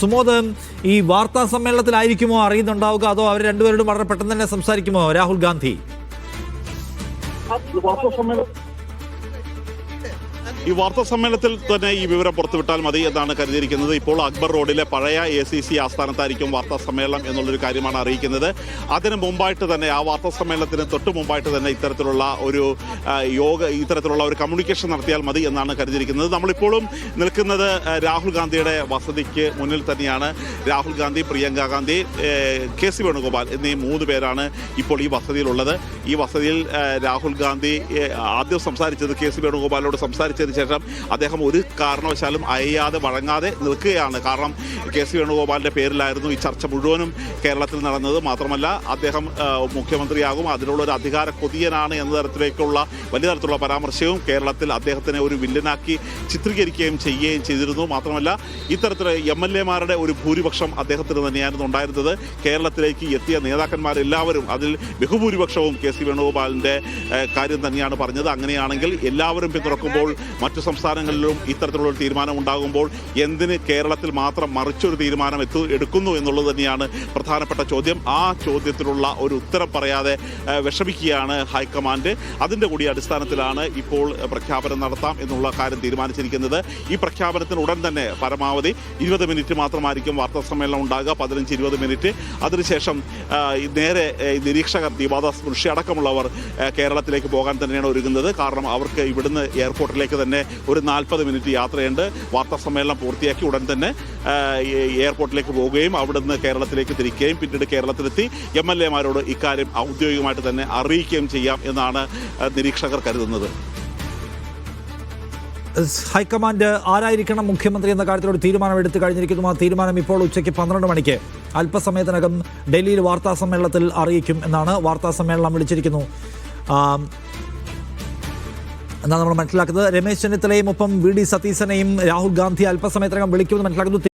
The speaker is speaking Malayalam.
സുമോദ്, ഈ വാർത്താ സമ്മേളനത്തിലായിരിക്കുമോ അറിയുന്നുണ്ടാവുക, അതോ അവർ രണ്ടുപേരോടും വളരെ പെട്ടെന്ന് തന്നെ സംസാരിക്കുമോ രാഹുൽ ഗാന്ധി? ഈ വാർത്താ സമ്മേളനത്തിൽ തന്നെ ഈ വിവരം പുറത്തുവിട്ടാൽ മതി എന്നാണ് കരുതിയിരിക്കുന്നത്. ഇപ്പോൾ അക്ബർ റോഡിലെ പഴയ ACC ആസ്ഥാനത്തായിരിക്കും വാർത്താ സമ്മേളനം എന്നുള്ളൊരു കാര്യമാണ് അറിയിക്കുന്നത്. അതിന് മുമ്പായിട്ട് തന്നെ, ആ വാർത്താ സമ്മേളനത്തിന് തൊട്ട് മുമ്പായിട്ട് തന്നെ ഇത്തരത്തിലുള്ള ഒരു കമ്മ്യൂണിക്കേഷൻ നടത്തിയാൽ മതി എന്നാണ് കരുതിയിരിക്കുന്നത്. നമ്മളിപ്പോഴും നിൽക്കുന്നത് രാഹുൽ ഗാന്ധിയുടെ വസതിക്ക് മുന്നിൽ തന്നെയാണ്. രാഹുൽ ഗാന്ധി, പ്രിയങ്ക ഗാന്ധി, KC വേണുഗോപാൽ എന്നീ 3 പേരാണ് ഇപ്പോൾ ഈ വസതിയിലുള്ളത്. ഈ വസതിയിൽ രാഹുൽ ഗാന്ധി ആദ്യം സംസാരിച്ചത് KC വേണുഗോപാലോട് സംസാരിച്ചതിന് ശേഷം അദ്ദേഹം ഒരു കാരണവശാലും അയയാതെ വഴങ്ങാതെ നിൽക്കുകയാണ്. കാരണം KC വേണുഗോപാലിന്റെ പേരിലായിരുന്നു ഈ ചർച്ച മുഴുവനും കേരളത്തിൽ നടന്നത്. മാത്രമല്ല, അദ്ദേഹം മുഖ്യമന്ത്രിയാകും, അതിനുള്ള ഒരു അധികാര കൊതിയനാണ് എന്ന തരത്തിലേക്കുള്ള വലിയ തരത്തിലുള്ള പരാമർശവും കേരളത്തിൽ അദ്ദേഹത്തിനെ ഒരു വില്ലനാക്കി ചിത്രീകരിക്കുകയും ചെയ്യുകയും ചെയ്തിരുന്നു. മാത്രമല്ല, ഇത്തരത്തിൽ MLA-മാരുടെ ഒരു ഭൂരിപക്ഷം അദ്ദേഹത്തിന് തന്നെയായിരുന്നു ഉണ്ടായിരുന്നത്. കേരളത്തിലേക്ക് എത്തിയ നേതാക്കന്മാരെല്ലാവരും, അതിൽ ബഹുഭൂരിപക്ഷവും KC വേണുഗോപാലിന്റെ കാര്യം തന്നെയാണ് പറഞ്ഞത്. അങ്ങനെയാണെങ്കിൽ എല്ലാവരും പിന്തുണക്കുമ്പോൾ മറ്റു സംസ്ഥാനങ്ങളിലും ഇത്തരത്തിലുള്ള ഒരു തീരുമാനം ഉണ്ടാകുമ്പോൾ എന്തിന് കേരളത്തിൽ മാത്രം മറിച്ചൊരു തീരുമാനം എടുക്കുന്നു എന്നുള്ളത് തന്നെയാണ് പ്രധാനപ്പെട്ട ചോദ്യം. ആ ചോദ്യത്തിലുള്ള ഒരു ഉത്തരം പറയാതെ വിഷമിക്കുകയാണ് ഹൈക്കമാൻഡ്. അതിൻ്റെ കൂടി അടിസ്ഥാനത്തിലാണ് ഇപ്പോൾ പ്രഖ്യാപനം നടത്താം എന്നുള്ള കാര്യം തീരുമാനിച്ചിരിക്കുന്നത്. ഈ പ്രഖ്യാപനത്തിന് ഉടൻ തന്നെ പരമാവധി 20 മിനിറ്റ് മാത്രമായിരിക്കും വാർത്താ സമ്മേളനം ഉണ്ടാകുക, 15-20 മിനിറ്റ്. അതിനുശേഷം നേരെ നിരീക്ഷകർ, ദീപാദാസ് മുൻഷി അടക്കമുള്ളവർ കേരളത്തിലേക്ക് പോകാൻ തന്നെയാണ് ഒരുങ്ങുന്നത്. കാരണം അവർക്ക് ഇവിടുന്ന് എയർപോർട്ടിലേക്ക് തന്നെ ഒരു 40 മിനിറ്റ് യാത്രയുണ്ട്. വാർത്താ സമ്മേളനം പൂർത്തിയാക്കി ഉടൻ തന്നെ എയർപോർട്ടിലേക്ക് പോവുകയും അവിടുന്ന് കേരളത്തിലേക്ക് തിരിക്കുകയും പിന്നീട് കേരളത്തിലെത്തി MLA-മാരോട് ഇക്കാര്യം ഔദ്യോഗികമായിട്ട് തന്നെ അറിയിക്കുകയും ചെയ്യാം എന്നാണ് നിരീക്ഷകർ കരുതുന്നത്. ഹൈക്കമാൻഡ് ആരായിരിക്കണം മുഖ്യമന്ത്രി എന്ന കാര്യത്തിൽ ഒരു തീരുമാനം എടുത്തു കഴിഞ്ഞിരിക്കുന്നു. ആ തീരുമാനം ഇപ്പോൾ ഉച്ചയ്ക്ക് 12 മണിക്ക് അല്പസമയത്തിനകം ഡൽഹിയിൽ വാർത്താ സമ്മേളനത്തിൽ അറിയിക്കും എന്നാണ്. വാർത്താ സമ്മേളനം വിളിച്ചിരിക്കുന്നു എന്നാണ് നമ്മൾ മനസ്സിലാക്കുന്നത്. രമേശ് ചെന്നിത്തലയും ഒപ്പം VD സതീശനെയും രാഹുൽ ഗാന്ധി അല്പസമയത്തിനകം വിളിക്കുമെന്ന് മനസ്സിലാക്കുന്നു.